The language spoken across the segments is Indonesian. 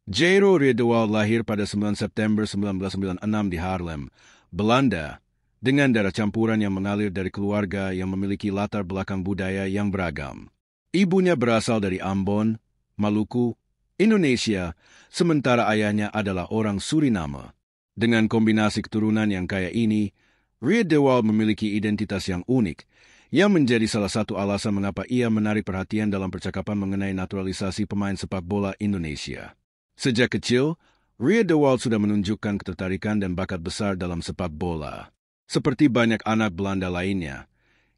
Jairo Riedewald lahir pada 9 September 1996 di Haarlem, Belanda, dengan darah campuran yang mengalir dari keluarga yang memiliki latar belakang budaya yang beragam. Ibunya berasal dari Ambon, Maluku, Indonesia, sementara ayahnya adalah orang Suriname. Dengan kombinasi keturunan yang kaya ini, Riedewald memiliki identitas yang unik, yang menjadi salah satu alasan mengapa ia menarik perhatian dalam percakapan mengenai naturalisasi pemain sepak bola Indonesia. Sejak kecil, Riedewald sudah menunjukkan ketertarikan dan bakat besar dalam sepak bola. Seperti banyak anak Belanda lainnya,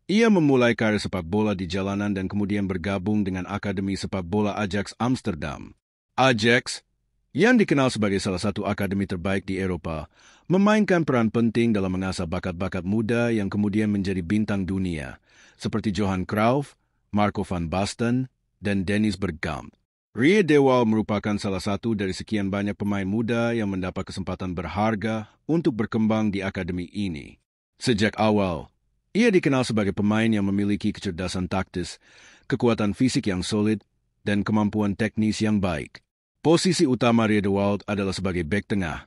ia memulai karir sepak bola di jalanan dan kemudian bergabung dengan Akademi Sepak Bola Ajax Amsterdam. Ajax, yang dikenal sebagai salah satu akademi terbaik di Eropa, memainkan peran penting dalam mengasah bakat-bakat muda yang kemudian menjadi bintang dunia, seperti Johan Cruyff, Marco van Basten, dan Dennis Bergkamp. Riedewald merupakan salah satu dari sekian banyak pemain muda yang mendapat kesempatan berharga untuk berkembang di akademi ini. Sejak awal, ia dikenal sebagai pemain yang memiliki kecerdasan taktis, kekuatan fisik yang solid, dan kemampuan teknis yang baik. Posisi utama Riedewald adalah sebagai bek tengah,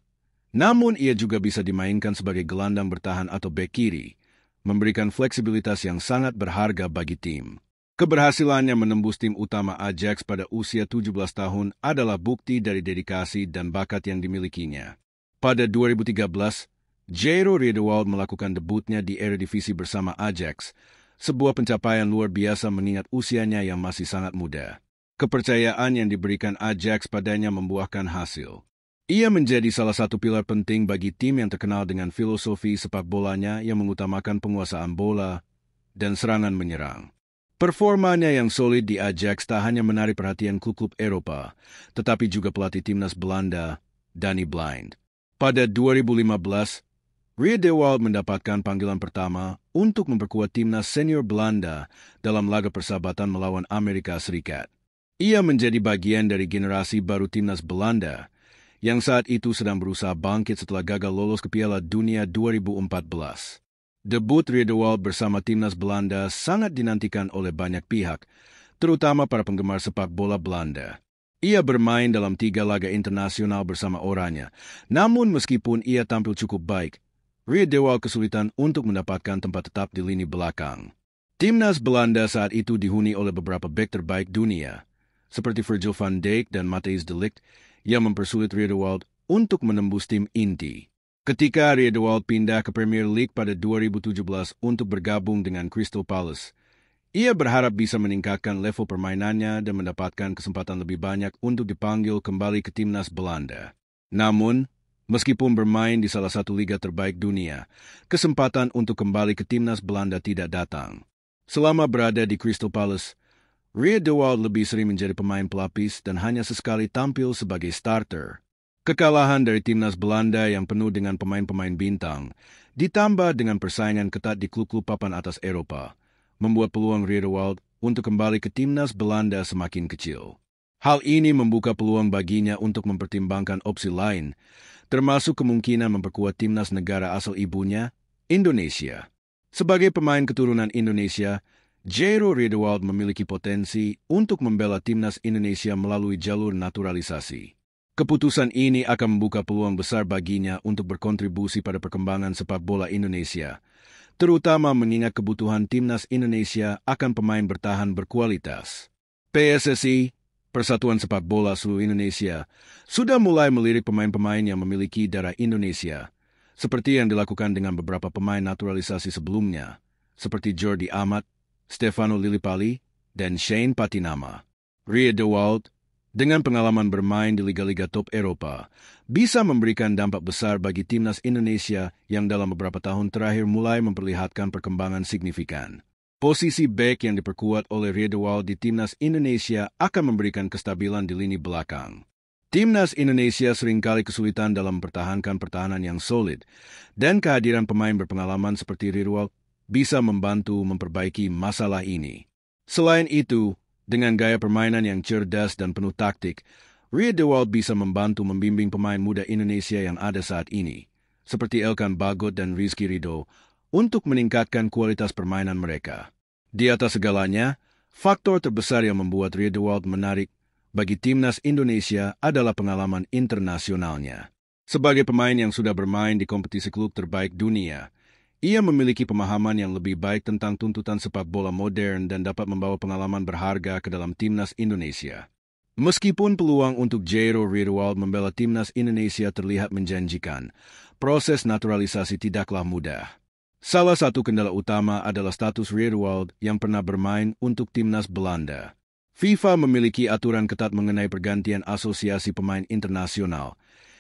namun ia juga bisa dimainkan sebagai gelandang bertahan atau bek kiri, memberikan fleksibilitas yang sangat berharga bagi tim. Keberhasilannya menembus tim utama Ajax pada usia 17 tahun adalah bukti dari dedikasi dan bakat yang dimilikinya. Pada 2013, Jairo Riedewald melakukan debutnya di Eredivisie bersama Ajax, sebuah pencapaian luar biasa mengingat usianya yang masih sangat muda. Kepercayaan yang diberikan Ajax padanya membuahkan hasil. Ia menjadi salah satu pilar penting bagi tim yang terkenal dengan filosofi sepak bolanya yang mengutamakan penguasaan bola dan serangan menyerang. Performanya yang solid di Ajax tak hanya menarik perhatian klub-klub Eropa, tetapi juga pelatih timnas Belanda, Danny Blind. Pada 2015, Riedewald mendapatkan panggilan pertama untuk memperkuat timnas senior Belanda dalam laga persahabatan melawan Amerika Serikat. Ia menjadi bagian dari generasi baru timnas Belanda, yang saat itu sedang berusaha bangkit setelah gagal lolos ke Piala Dunia 2014. Debut Riedewald bersama timnas Belanda sangat dinantikan oleh banyak pihak, terutama para penggemar sepak bola Belanda. Ia bermain dalam 3 laga internasional bersama Oranje, namun meskipun ia tampil cukup baik, Riedewald kesulitan untuk mendapatkan tempat tetap di lini belakang. Timnas Belanda saat itu dihuni oleh beberapa bek terbaik dunia, seperti Virgil van Dijk dan Matthijs de Ligt, yang mempersulit Riedewald untuk menembus tim inti. Ketika Riedewald pindah ke Premier League pada 2017 untuk bergabung dengan Crystal Palace, ia berharap bisa meningkatkan level permainannya dan mendapatkan kesempatan lebih banyak untuk dipanggil kembali ke timnas Belanda. Namun, meskipun bermain di salah satu liga terbaik dunia, kesempatan untuk kembali ke timnas Belanda tidak datang. Selama berada di Crystal Palace, Riedewald lebih sering menjadi pemain pelapis dan hanya sesekali tampil sebagai starter. Kekalahan dari timnas Belanda yang penuh dengan pemain-pemain bintang, ditambah dengan persaingan ketat di klub-klub papan atas Eropa, membuat peluang Riedewald untuk kembali ke timnas Belanda semakin kecil. Hal ini membuka peluang baginya untuk mempertimbangkan opsi lain, termasuk kemungkinan memperkuat timnas negara asal ibunya, Indonesia. Sebagai pemain keturunan Indonesia, Jairo Riedewald memiliki potensi untuk membela timnas Indonesia melalui jalur naturalisasi. Keputusan ini akan membuka peluang besar baginya untuk berkontribusi pada perkembangan sepak bola Indonesia, terutama mengingat kebutuhan timnas Indonesia akan pemain bertahan berkualitas. PSSI, Persatuan Sepak Bola Seluruh Indonesia, sudah mulai melirik pemain-pemain yang memiliki darah Indonesia, seperti yang dilakukan dengan beberapa pemain naturalisasi sebelumnya, seperti Jordi Amat, Stefano Lillipali, dan Shane Patinama. Riedewald, dengan pengalaman bermain di liga-liga top Eropa, bisa memberikan dampak besar bagi timnas Indonesia yang dalam beberapa tahun terakhir mulai memperlihatkan perkembangan signifikan. Posisi bek yang diperkuat oleh Riedewald di timnas Indonesia akan memberikan kestabilan di lini belakang. Timnas Indonesia seringkali kesulitan dalam mempertahankan pertahanan yang solid, dan kehadiran pemain berpengalaman seperti Riedewald bisa membantu memperbaiki masalah ini. Selain itu, dengan gaya permainan yang cerdas dan penuh taktik, Riedewald bisa membantu membimbing pemain muda Indonesia yang ada saat ini, seperti Elkan Bagot dan Rizky Ridho, untuk meningkatkan kualitas permainan mereka. Di atas segalanya, faktor terbesar yang membuat Riedewald menarik bagi timnas Indonesia adalah pengalaman internasionalnya. Sebagai pemain yang sudah bermain di kompetisi klub terbaik dunia, ia memiliki pemahaman yang lebih baik tentang tuntutan sepak bola modern dan dapat membawa pengalaman berharga ke dalam timnas Indonesia. Meskipun peluang untuk Jairo Riedewald membela timnas Indonesia terlihat menjanjikan, proses naturalisasi tidaklah mudah. Salah satu kendala utama adalah status Riedewald yang pernah bermain untuk timnas Belanda. FIFA memiliki aturan ketat mengenai pergantian asosiasi pemain internasional,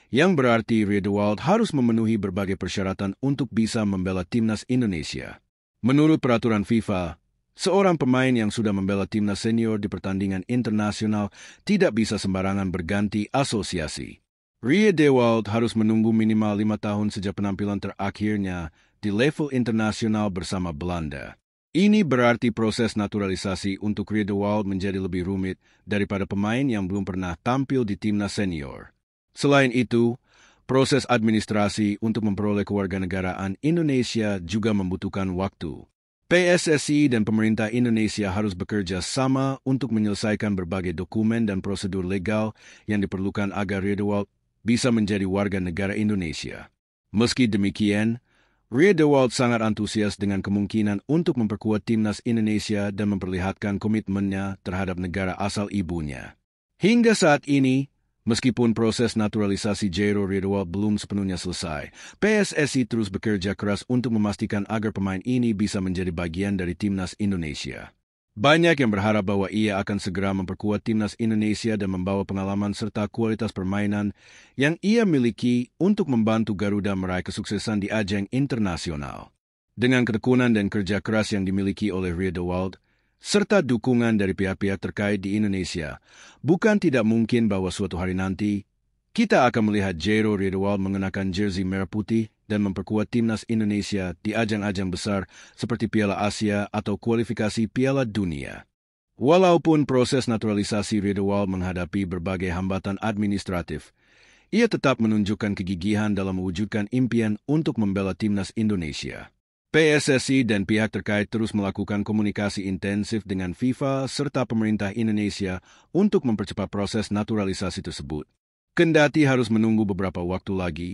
yang berarti Riedewald harus memenuhi berbagai persyaratan untuk bisa membela timnas Indonesia. Menurut peraturan FIFA, seorang pemain yang sudah membela timnas senior di pertandingan internasional tidak bisa sembarangan berganti asosiasi. Riedewald harus menunggu minimal 5 tahun sejak penampilan terakhirnya di level internasional bersama Belanda. Ini berarti proses naturalisasi untuk Riedewald menjadi lebih rumit daripada pemain yang belum pernah tampil di timnas senior. Selain itu, proses administrasi untuk memperoleh kewarganegaraan Indonesia juga membutuhkan waktu. PSSI dan pemerintah Indonesia harus bekerja sama untuk menyelesaikan berbagai dokumen dan prosedur legal yang diperlukan agar Riedewald bisa menjadi warga negara Indonesia. Meski demikian, Riedewald sangat antusias dengan kemungkinan untuk memperkuat timnas Indonesia dan memperlihatkan komitmennya terhadap negara asal ibunya. Hingga saat ini, meskipun proses naturalisasi Jairo Riedewald belum sepenuhnya selesai, PSSI terus bekerja keras untuk memastikan agar pemain ini bisa menjadi bagian dari timnas Indonesia. Banyak yang berharap bahwa ia akan segera memperkuat timnas Indonesia dan membawa pengalaman serta kualitas permainan yang ia miliki untuk membantu Garuda meraih kesuksesan di ajang internasional. Dengan ketekunan dan kerja keras yang dimiliki oleh Riedewald, serta dukungan dari pihak-pihak terkait di Indonesia, bukan tidak mungkin bahwa suatu hari nanti, kita akan melihat Jairo Riedewald mengenakan jersey merah putih dan memperkuat timnas Indonesia di ajang-ajang besar seperti Piala Asia atau kualifikasi Piala Dunia. Walaupun proses naturalisasi Riedewald menghadapi berbagai hambatan administratif, ia tetap menunjukkan kegigihan dalam mewujudkan impian untuk membela timnas Indonesia. PSSI dan pihak terkait terus melakukan komunikasi intensif dengan FIFA serta pemerintah Indonesia untuk mempercepat proses naturalisasi tersebut. Kendati harus menunggu beberapa waktu lagi,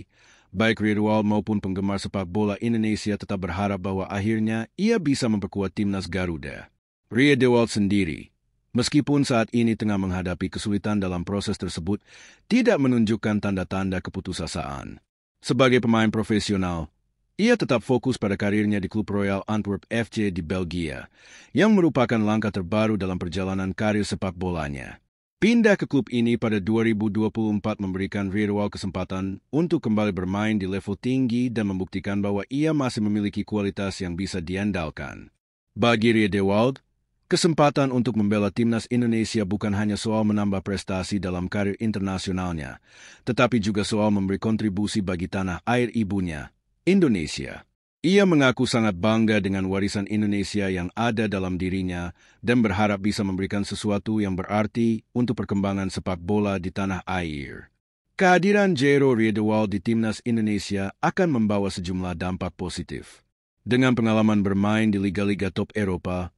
baik Riedewald maupun penggemar sepak bola Indonesia tetap berharap bahwa akhirnya ia bisa memperkuat timnas Garuda. Riedewald sendiri, meskipun saat ini tengah menghadapi kesulitan dalam proses tersebut, tidak menunjukkan tanda-tanda keputusasaan. Sebagai pemain profesional, ia tetap fokus pada karirnya di klub Royal Antwerp FC di Belgia, yang merupakan langkah terbaru dalam perjalanan karir sepak bolanya. Pindah ke klub ini pada 2024 memberikan Riedewald kesempatan untuk kembali bermain di level tinggi dan membuktikan bahwa ia masih memiliki kualitas yang bisa diandalkan. Bagi Riedewald, kesempatan untuk membela timnas Indonesia bukan hanya soal menambah prestasi dalam karir internasionalnya, tetapi juga soal memberi kontribusi bagi tanah air ibunya, Indonesia. Ia mengaku sangat bangga dengan warisan Indonesia yang ada dalam dirinya dan berharap bisa memberikan sesuatu yang berarti untuk perkembangan sepak bola di tanah air. Kehadiran Jairo Riedewald di timnas Indonesia akan membawa sejumlah dampak positif. Dengan pengalaman bermain di liga-liga top Eropa,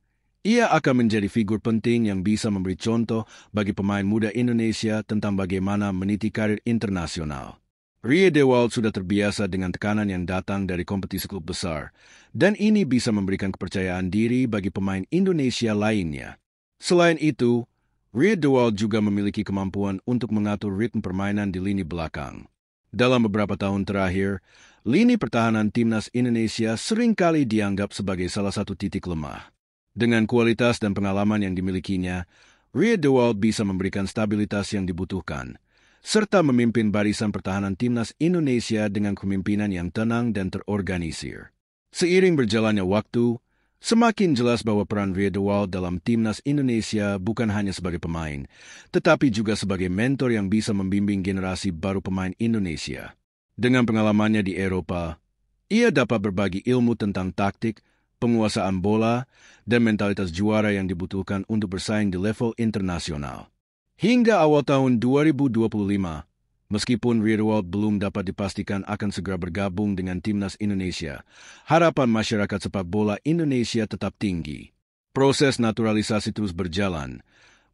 ia akan menjadi figur penting yang bisa memberi contoh bagi pemain muda Indonesia tentang bagaimana meniti karir internasional. Riedewald sudah terbiasa dengan tekanan yang datang dari kompetisi klub besar, dan ini bisa memberikan kepercayaan diri bagi pemain Indonesia lainnya. Selain itu, Riedewald juga memiliki kemampuan untuk mengatur ritme permainan di lini belakang. Dalam beberapa tahun terakhir, lini pertahanan timnas Indonesia seringkali dianggap sebagai salah satu titik lemah. Dengan kualitas dan pengalaman yang dimilikinya, Riedewald bisa memberikan stabilitas yang dibutuhkan, serta memimpin barisan pertahanan timnas Indonesia dengan kepemimpinan yang tenang dan terorganisir. Seiring berjalannya waktu, semakin jelas bahwa peran Riedewald dalam timnas Indonesia bukan hanya sebagai pemain, tetapi juga sebagai mentor yang bisa membimbing generasi baru pemain Indonesia. Dengan pengalamannya di Eropa, ia dapat berbagi ilmu tentang taktik, penguasaan bola, dan mentalitas juara yang dibutuhkan untuk bersaing di level internasional. Hingga awal tahun 2025, meskipun Riedewald belum dapat dipastikan akan segera bergabung dengan timnas Indonesia, harapan masyarakat sepak bola Indonesia tetap tinggi. Proses naturalisasi terus berjalan,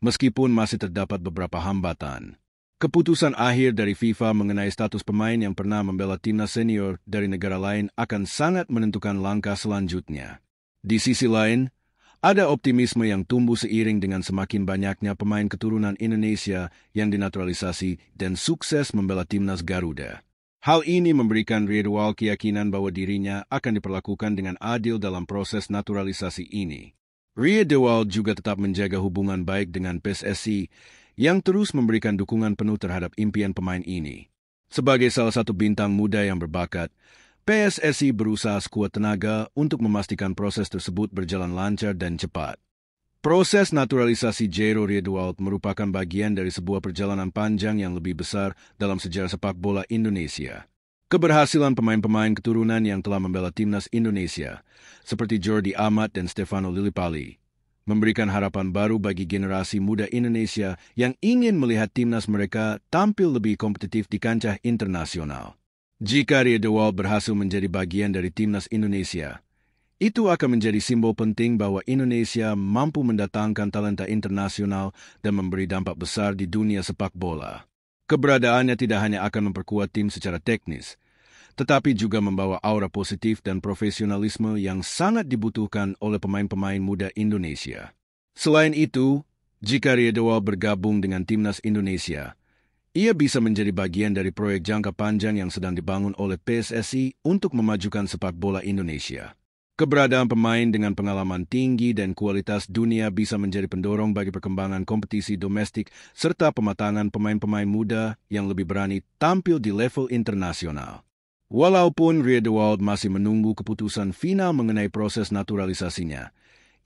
meskipun masih terdapat beberapa hambatan. Keputusan akhir dari FIFA mengenai status pemain yang pernah membela timnas senior dari negara lain akan sangat menentukan langkah selanjutnya. Di sisi lain, ada optimisme yang tumbuh seiring dengan semakin banyaknya pemain keturunan Indonesia yang dinaturalisasi dan sukses membela timnas Garuda. Hal ini memberikan Riedewald keyakinan bahwa dirinya akan diperlakukan dengan adil dalam proses naturalisasi ini. Riedewald juga tetap menjaga hubungan baik dengan PSSI yang terus memberikan dukungan penuh terhadap impian pemain ini. Sebagai salah satu bintang muda yang berbakat, PSSI berusaha sekuat tenaga untuk memastikan proses tersebut berjalan lancar dan cepat. Proses naturalisasi Jairo Riedewald merupakan bagian dari sebuah perjalanan panjang yang lebih besar dalam sejarah sepak bola Indonesia. Keberhasilan pemain-pemain keturunan yang telah membela timnas Indonesia, seperti Jordi Amat dan Stefano Lillipali, memberikan harapan baru bagi generasi muda Indonesia yang ingin melihat timnas mereka tampil lebih kompetitif di kancah internasional. Jika Riedewald berhasil menjadi bagian dari timnas Indonesia, itu akan menjadi simbol penting bahwa Indonesia mampu mendatangkan talenta internasional dan memberi dampak besar di dunia sepak bola. Keberadaannya tidak hanya akan memperkuat tim secara teknis, tetapi juga membawa aura positif dan profesionalisme yang sangat dibutuhkan oleh pemain-pemain muda Indonesia. Selain itu, jika Riedewald bergabung dengan timnas Indonesia, ia bisa menjadi bagian dari proyek jangka panjang yang sedang dibangun oleh PSSI untuk memajukan sepak bola Indonesia. Keberadaan pemain dengan pengalaman tinggi dan kualitas dunia bisa menjadi pendorong bagi perkembangan kompetisi domestik serta pematangan pemain-pemain muda yang lebih berani tampil di level internasional. Walaupun Riedewald masih menunggu keputusan final mengenai proses naturalisasinya,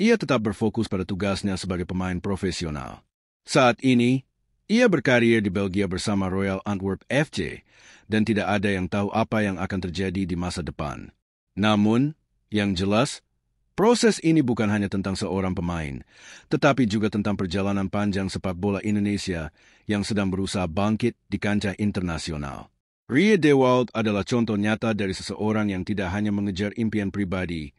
ia tetap berfokus pada tugasnya sebagai pemain profesional. Saat ini, ia berkarir di Belgia bersama Royal Antwerp FC dan tidak ada yang tahu apa yang akan terjadi di masa depan. Namun, yang jelas, proses ini bukan hanya tentang seorang pemain, tetapi juga tentang perjalanan panjang sepak bola Indonesia yang sedang berusaha bangkit di kancah internasional. Riedewald adalah contoh nyata dari seseorang yang tidak hanya mengejar impian pribadi,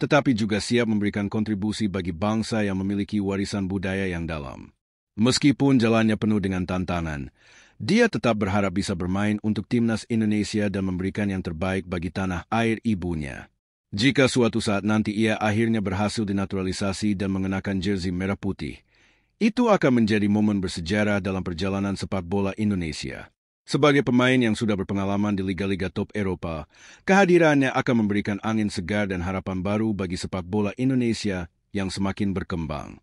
tetapi juga siap memberikan kontribusi bagi bangsa yang memiliki warisan budaya yang dalam. Meskipun jalannya penuh dengan tantangan, dia tetap berharap bisa bermain untuk timnas Indonesia dan memberikan yang terbaik bagi tanah air ibunya. Jika suatu saat nanti ia akhirnya berhasil dinaturalisasi dan mengenakan jersey merah putih, itu akan menjadi momen bersejarah dalam perjalanan sepak bola Indonesia. Sebagai pemain yang sudah berpengalaman di liga-liga top Eropa, kehadirannya akan memberikan angin segar dan harapan baru bagi sepak bola Indonesia yang semakin berkembang.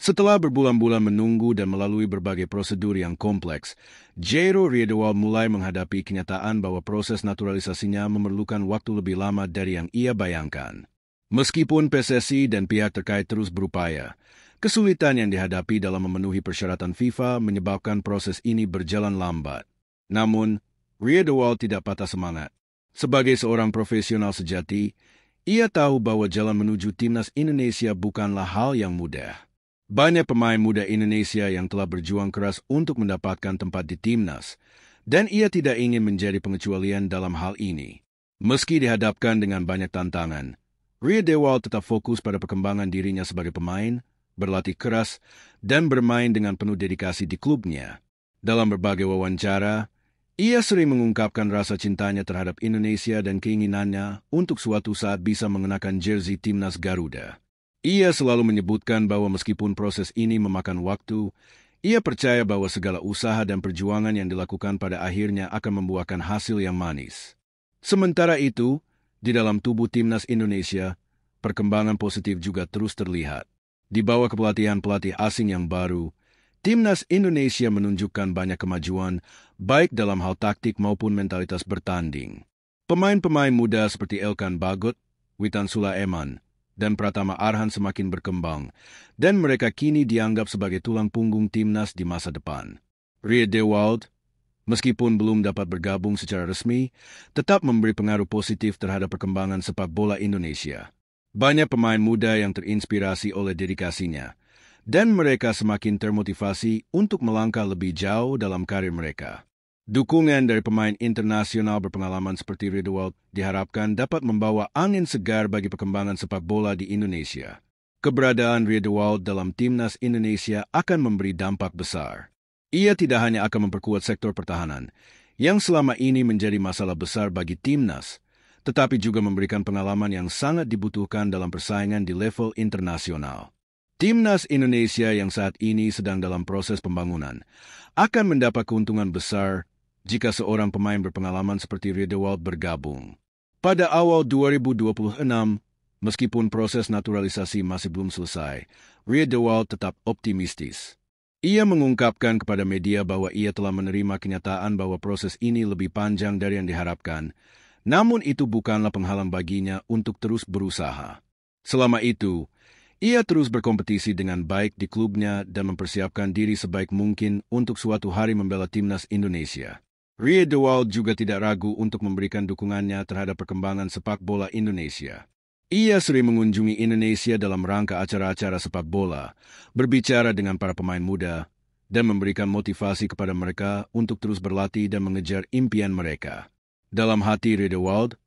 Setelah berbulan-bulan menunggu dan melalui berbagai prosedur yang kompleks, Jairo Riedewald mulai menghadapi kenyataan bahwa proses naturalisasinya memerlukan waktu lebih lama dari yang ia bayangkan. Meskipun PSSI dan pihak terkait terus berupaya, kesulitan yang dihadapi dalam memenuhi persyaratan FIFA menyebabkan proses ini berjalan lambat. Namun, Riedewald tidak patah semangat. Sebagai seorang profesional sejati, ia tahu bahwa jalan menuju timnas Indonesia bukanlah hal yang mudah. Banyak pemain muda Indonesia yang telah berjuang keras untuk mendapatkan tempat di timnas, dan ia tidak ingin menjadi pengecualian dalam hal ini. Meski dihadapkan dengan banyak tantangan, Riedewald tetap fokus pada perkembangan dirinya sebagai pemain, berlatih keras, dan bermain dengan penuh dedikasi di klubnya. Dalam berbagai wawancara, ia sering mengungkapkan rasa cintanya terhadap Indonesia dan keinginannya untuk suatu saat bisa mengenakan jersey timnas Garuda. Ia selalu menyebutkan bahwa meskipun proses ini memakan waktu, ia percaya bahwa segala usaha dan perjuangan yang dilakukan pada akhirnya akan membuahkan hasil yang manis. Sementara itu, di dalam tubuh timnas Indonesia, perkembangan positif juga terus terlihat. Di bawah kepelatihan pelatih asing yang baru, timnas Indonesia menunjukkan banyak kemajuan, baik dalam hal taktik maupun mentalitas bertanding. Pemain-pemain muda seperti Elkan Bagot, Witan Sulaiman, dan Pratama Arhan semakin berkembang, dan mereka kini dianggap sebagai tulang punggung timnas di masa depan. Riedewald, meskipun belum dapat bergabung secara resmi, tetap memberi pengaruh positif terhadap perkembangan sepak bola Indonesia. Banyak pemain muda yang terinspirasi oleh dedikasinya, dan mereka semakin termotivasi untuk melangkah lebih jauh dalam karir mereka. Dukungan dari pemain internasional berpengalaman seperti Riedewald diharapkan dapat membawa angin segar bagi perkembangan sepak bola di Indonesia. Keberadaan Riedewald dalam timnas Indonesia akan memberi dampak besar. Ia tidak hanya akan memperkuat sektor pertahanan, yang selama ini menjadi masalah besar bagi timnas, tetapi juga memberikan pengalaman yang sangat dibutuhkan dalam persaingan di level internasional. Timnas Indonesia yang saat ini sedang dalam proses pembangunan akan mendapat keuntungan besar jika seorang pemain berpengalaman seperti Riedewald bergabung. Pada awal 2026, meskipun proses naturalisasi masih belum selesai, Riedewald tetap optimistis. Ia mengungkapkan kepada media bahwa ia telah menerima kenyataan bahwa proses ini lebih panjang dari yang diharapkan, namun itu bukanlah penghalang baginya untuk terus berusaha. Selama itu, ia terus berkompetisi dengan baik di klubnya dan mempersiapkan diri sebaik mungkin untuk suatu hari membela timnas Indonesia. Riedewald juga tidak ragu untuk memberikan dukungannya terhadap perkembangan sepak bola Indonesia. Ia sering mengunjungi Indonesia dalam rangka acara-acara sepak bola, berbicara dengan para pemain muda, dan memberikan motivasi kepada mereka untuk terus berlatih dan mengejar impian mereka. Dalam hati Riedewald,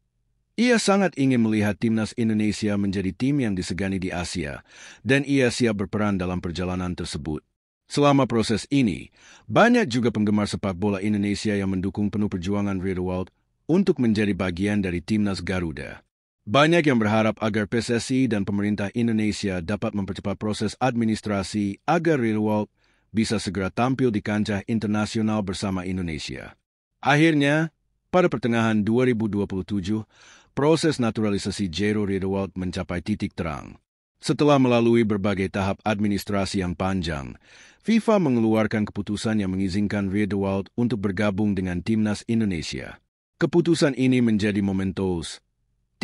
ia sangat ingin melihat timnas Indonesia menjadi tim yang disegani di Asia, dan ia siap berperan dalam perjalanan tersebut. Selama proses ini, banyak juga penggemar sepak bola Indonesia yang mendukung penuh perjuangan Riedewald untuk menjadi bagian dari timnas Garuda. Banyak yang berharap agar PSSI dan pemerintah Indonesia dapat mempercepat proses administrasi agar Riedewald bisa segera tampil di kancah internasional bersama Indonesia. Akhirnya, pada pertengahan 2027, proses naturalisasi Jairo Riedewald mencapai titik terang. Setelah melalui berbagai tahap administrasi yang panjang, FIFA mengeluarkan keputusan yang mengizinkan Riedewald untuk bergabung dengan timnas Indonesia. Keputusan ini menjadi momentous,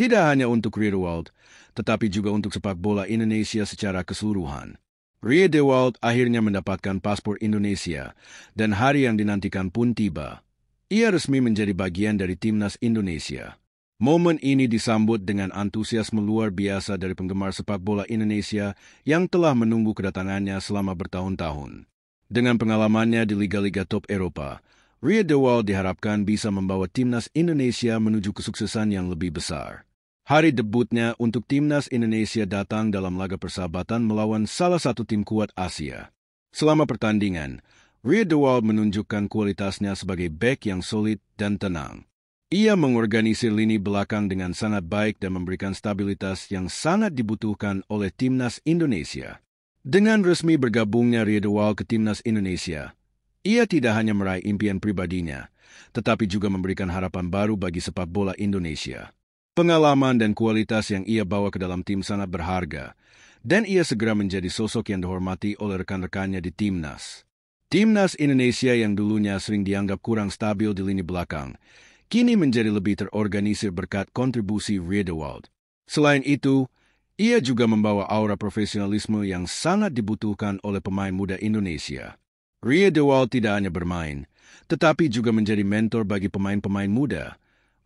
tidak hanya untuk Riedewald, tetapi juga untuk sepak bola Indonesia secara keseluruhan. Riedewald akhirnya mendapatkan paspor Indonesia, dan hari yang dinantikan pun tiba. Ia resmi menjadi bagian dari timnas Indonesia. Momen ini disambut dengan antusiasme luar biasa dari penggemar sepak bola Indonesia yang telah menunggu kedatangannya selama bertahun-tahun. Dengan pengalamannya di liga-liga top Eropa, Riedewald diharapkan bisa membawa timnas Indonesia menuju kesuksesan yang lebih besar. Hari debutnya untuk timnas Indonesia datang dalam laga persahabatan melawan salah satu tim kuat Asia. Selama pertandingan, Riedewald menunjukkan kualitasnya sebagai bek yang solid dan tenang. Ia mengorganisir lini belakang dengan sangat baik dan memberikan stabilitas yang sangat dibutuhkan oleh timnas Indonesia. Dengan resmi bergabungnya Riedewald ke timnas Indonesia, ia tidak hanya meraih impian pribadinya, tetapi juga memberikan harapan baru bagi sepak bola Indonesia. Pengalaman dan kualitas yang ia bawa ke dalam tim sangat berharga, dan ia segera menjadi sosok yang dihormati oleh rekan-rekannya di timnas. Timnas Indonesia yang dulunya sering dianggap kurang stabil di lini belakang, kini menjadi lebih terorganisir berkat kontribusi Riedewald. Selain itu, ia juga membawa aura profesionalisme yang sangat dibutuhkan oleh pemain muda Indonesia. Riedewald tidak hanya bermain, tetapi juga menjadi mentor bagi pemain-pemain muda,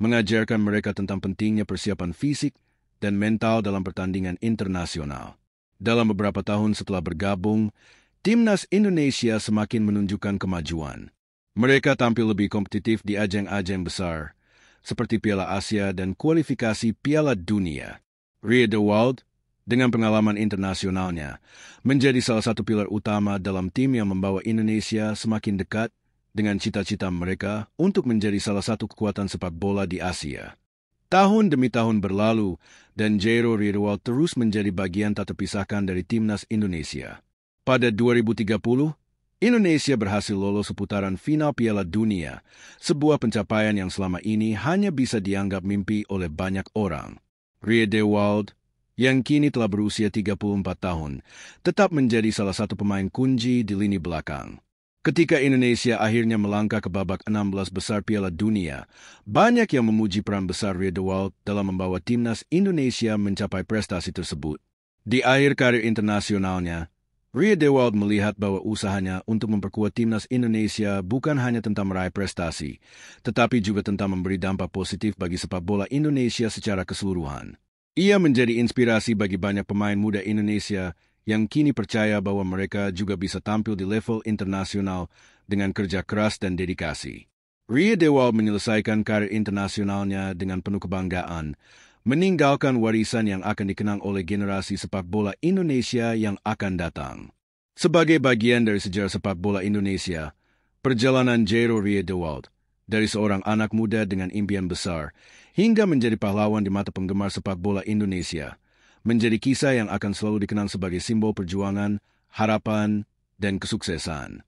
mengajarkan mereka tentang pentingnya persiapan fisik dan mental dalam pertandingan internasional. Dalam beberapa tahun setelah bergabung, timnas Indonesia semakin menunjukkan kemajuan. Mereka tampil lebih kompetitif di ajang-ajang besar, seperti Piala Asia dan kualifikasi Piala Dunia. Riedewald, dengan pengalaman internasionalnya, menjadi salah satu pilar utama dalam tim yang membawa Indonesia semakin dekat dengan cita-cita mereka untuk menjadi salah satu kekuatan sepak bola di Asia. Tahun demi tahun berlalu, dan Jairo Riedewald terus menjadi bagian tak terpisahkan dari timnas Indonesia. Pada 2030, Indonesia berhasil lolos seputaran final Piala Dunia, sebuah pencapaian yang selama ini hanya bisa dianggap mimpi oleh banyak orang. Riedewald, yang kini telah berusia 34 tahun, tetap menjadi salah satu pemain kunci di lini belakang. Ketika Indonesia akhirnya melangkah ke babak 16 besar Piala Dunia, banyak yang memuji peran besar Riedewald dalam membawa timnas Indonesia mencapai prestasi tersebut. Di akhir karir internasionalnya, Riedewald melihat bahwa usahanya untuk memperkuat timnas Indonesia bukan hanya tentang meraih prestasi, tetapi juga tentang memberi dampak positif bagi sepak bola Indonesia secara keseluruhan. Ia menjadi inspirasi bagi banyak pemain muda Indonesia yang kini percaya bahwa mereka juga bisa tampil di level internasional dengan kerja keras dan dedikasi. Riedewald menyelesaikan karir internasionalnya dengan penuh kebanggaan, meninggalkan warisan yang akan dikenang oleh generasi sepak bola Indonesia yang akan datang. Sebagai bagian dari sejarah sepak bola Indonesia, perjalanan Jairo Ria Dewald, dari seorang anak muda dengan impian besar, hingga menjadi pahlawan di mata penggemar sepak bola Indonesia, menjadi kisah yang akan selalu dikenang sebagai simbol perjuangan, harapan, dan kesuksesan.